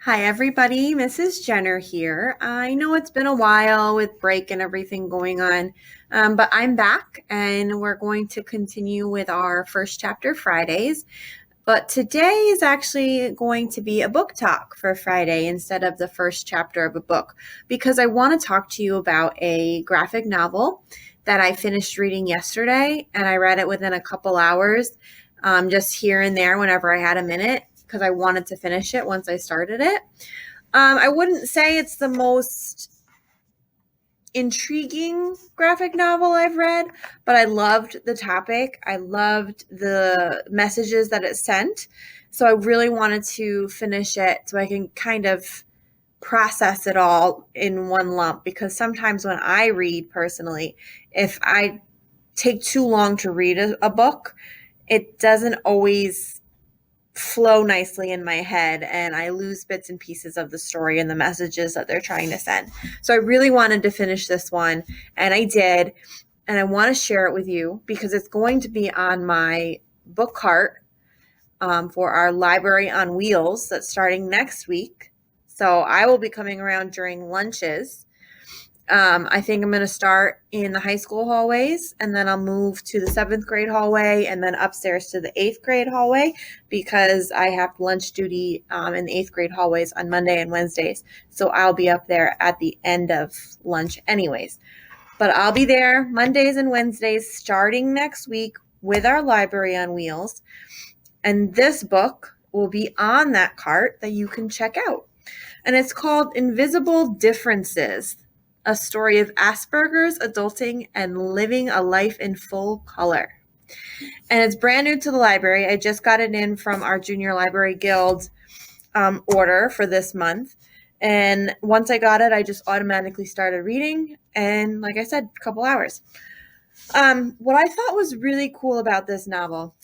Hi, everybody. Mrs. Jenner here. I know it's been a while with break and everything going on, but I'm back and we're going to continue with our first chapter Fridays. But today is actually going to be a book talk for Friday instead of the first chapter of a book because I want to talk to you about a graphic novel that I finished reading yesterday and I read it within a couple hours, just here and there whenever I had a minute because I wanted to finish it once I started it. I wouldn't say it's the most intriguing graphic novel I've read, but I loved the topic. I loved the messages that it sent. So I really wanted to finish it so I can kind of process it all in one lump because sometimes when I read personally, if I take too long to read a book, it doesn't always flow nicely in my head and I lose bits and pieces of the story and the messages that they're trying to send. So I really wanted to finish this one and I did. And I want to share it with you because it's going to be on my book cart for our Library on Wheels that's starting next week. So I will be coming around during lunches. I think I'm going to start in the high school hallways and then I'll move to the seventh grade hallway and then upstairs to the eighth grade hallway because I have lunch duty in the eighth grade hallways on Monday and Wednesdays. So I'll be up there at the end of lunch anyways. But I'll be there Mondays and Wednesdays starting next week with our Library on Wheels. And this book will be on that cart that you can check out. And it's called Invisible Differences, a story of Asperger's, adulting, and living a life in full color. And it's brand new to the library. I just got it in from our Junior Library Guild order for this month. And once I got it, I just automatically started reading. And like I said, a couple hours. What I thought was really cool about this novel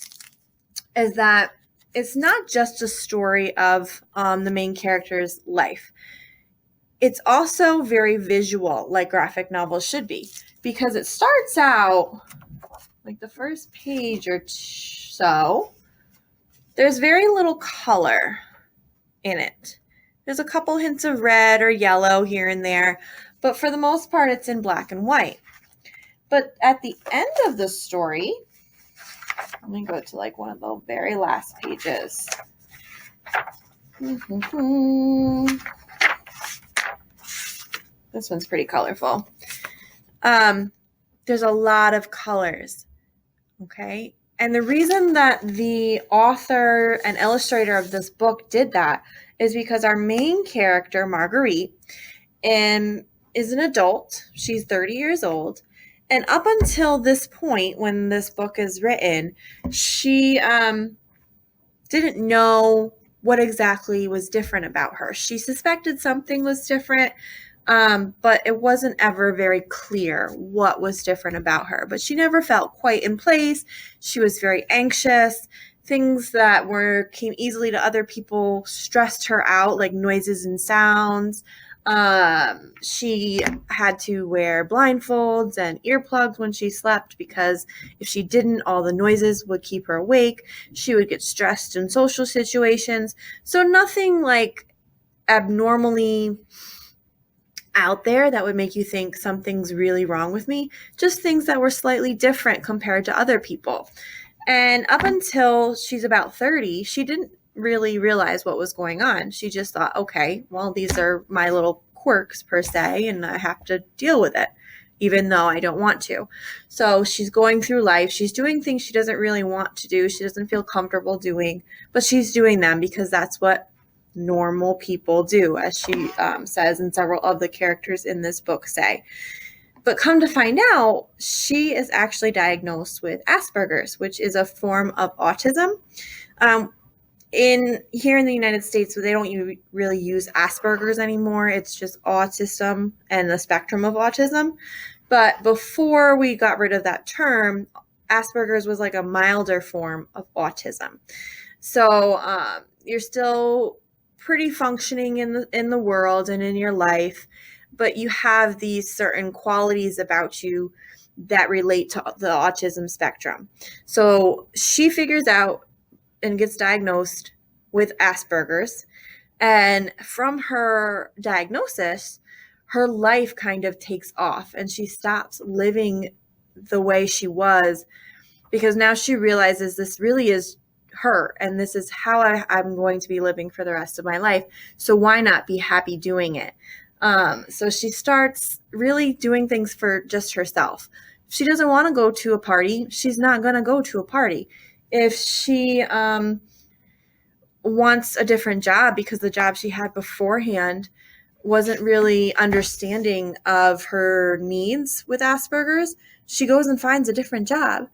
is that it's not just a story of the main character's life. It's also very visual, like graphic novels should be, because it starts out like the first page or so, there's very little color in it. There's a couple hints of red or yellow here and there, but for the most part, it's in black and white. But at the end of the story, let me go to like one of the very last pages. This one's pretty colorful. There's a lot of colors, okay? And the reason that the author and illustrator of this book did that is because our main character, Marguerite, is an adult. She's 30 years old. And up until this point, when this book is written, she didn't know what exactly was different about her. She suspected something was different, but it wasn't ever very clear what was different about her. But she never felt quite in place. She was very anxious. Things that came easily to other people stressed her out, like noises and sounds. She had to wear blindfolds and earplugs when she slept because if she didn't, all the noises would keep her awake. She would get stressed in social situations. So nothing like abnormally out there that would make you think something's really wrong with me, just things that were slightly different compared to other people. And up until she's about 30, she didn't really realize what was going on. She just thought, okay, well, these are my little quirks per se, and I have to deal with it, even though I don't want to. So she's going through life. She's doing things she doesn't really want to do. She doesn't feel comfortable doing, but she's doing them because that's what normal people do, as she says, and several of the characters in this book say. But come to find out, she is actually diagnosed with Asperger's, which is a form of autism. Here in the United States, they don't really use Asperger's anymore. It's just autism and the spectrum of autism. But before we got rid of that term, Asperger's was like a milder form of autism. So you're still pretty functioning in the world and in your life, but you have these certain qualities about you that relate to the autism spectrum. So she figures out and gets diagnosed with Asperger's. And from her diagnosis, her life kind of takes off and she stops living the way she was, because now she realizes this really is her and this is how I'm going to be living for the rest of my life. So why not be happy doing it? So she starts really doing things for just herself. If she doesn't want to go to a party, she's not going to go to a party. If she wants a different job because the job she had beforehand wasn't really understanding of her needs with Asperger's, she goes and finds a different job.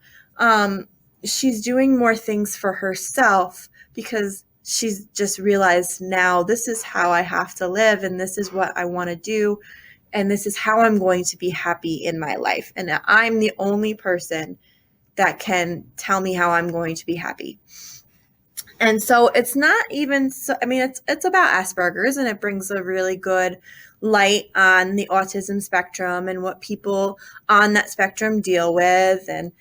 She's doing more things for herself because she's just realized now this is how I have to live and this is what I want to do and this is how I'm going to be happy in my life. And I'm the only person that can tell me how I'm going to be happy. And so it's not even so, I mean, it's about Asperger's, and it brings a really good light on the autism spectrum and what people on that spectrum deal with. And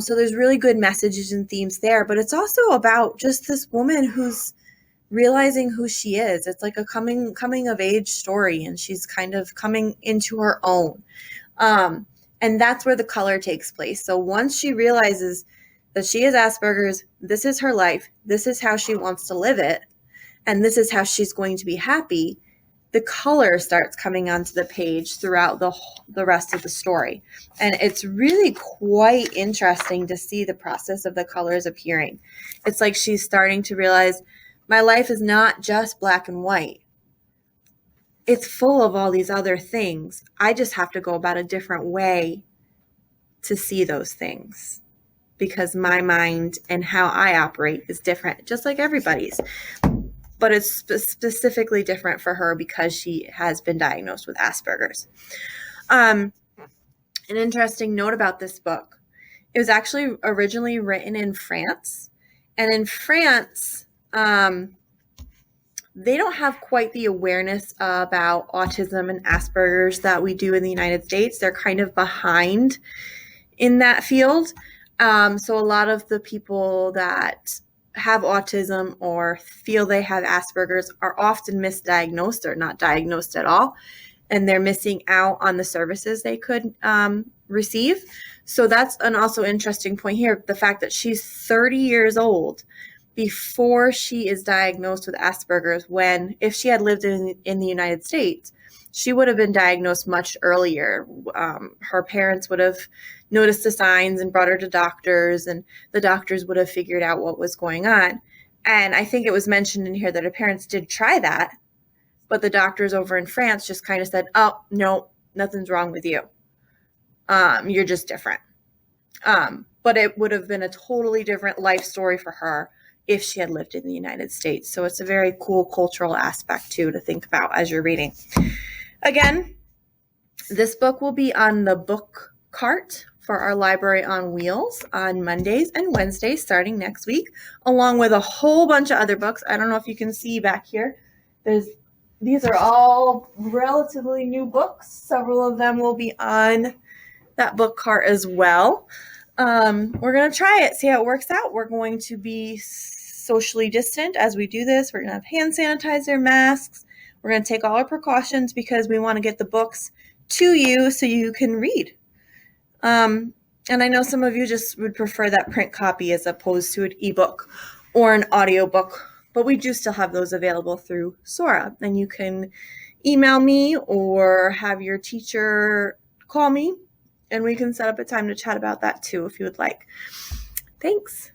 so there's really good messages and themes there, but it's also about just this woman who's realizing who she is. It's like a coming of age story, and she's kind of coming into her own. And that's where the color takes place. So once she realizes that she has Asperger's, this is her life, this is how she wants to live it, and this is how she's going to be happy, the color starts coming onto the page throughout the rest of the story. And it's really quite interesting to see the process of the colors appearing. It's like she's starting to realize my life is not just black and white. It's full of all these other things. I just have to go about a different way to see those things, because my mind and how I operate is different, just like everybody's. But it's specifically different for her because she has been diagnosed with Asperger's. An interesting note about this book, it was actually originally written in France. And in France, they don't have quite the awareness about autism and Asperger's that we do in the United States. They're kind of behind in that field. So a lot of the people that have autism or feel they have Asperger's are often misdiagnosed or not diagnosed at all, and they're missing out on the services they could receive. So that's an also interesting point here, the fact that she's 30 years old before she is diagnosed with Asperger's, when if she had lived in the United States, she would have been diagnosed much earlier. Her parents would have noticed the signs and brought her to doctors, and the doctors would have figured out what was going on. And I think it was mentioned in here that her parents did try that, but the doctors over in France just kind of said, oh, no, nothing's wrong with you. You're just different. But it would have been a totally different life story for her if she had lived in the United States. So it's a very cool cultural aspect too to think about as you're reading. Again, this book will be on the book cart for our Library on Wheels on Mondays and Wednesdays starting next week, along with a whole bunch of other books. I don't know if you can see back here. These are all relatively new books. Several of them will be on that book cart as well. We're going to try it, see how it works out. We're going to be socially distant as we do this. We're going to have hand sanitizer, masks. We're going to take all our precautions because we want to get the books to you so you can read. And I know some of you just would prefer that print copy as opposed to an ebook or an audiobook, but we do still have those available through Sora. And you can email me or have your teacher call me, and we can set up a time to chat about that too if you would like. Thanks.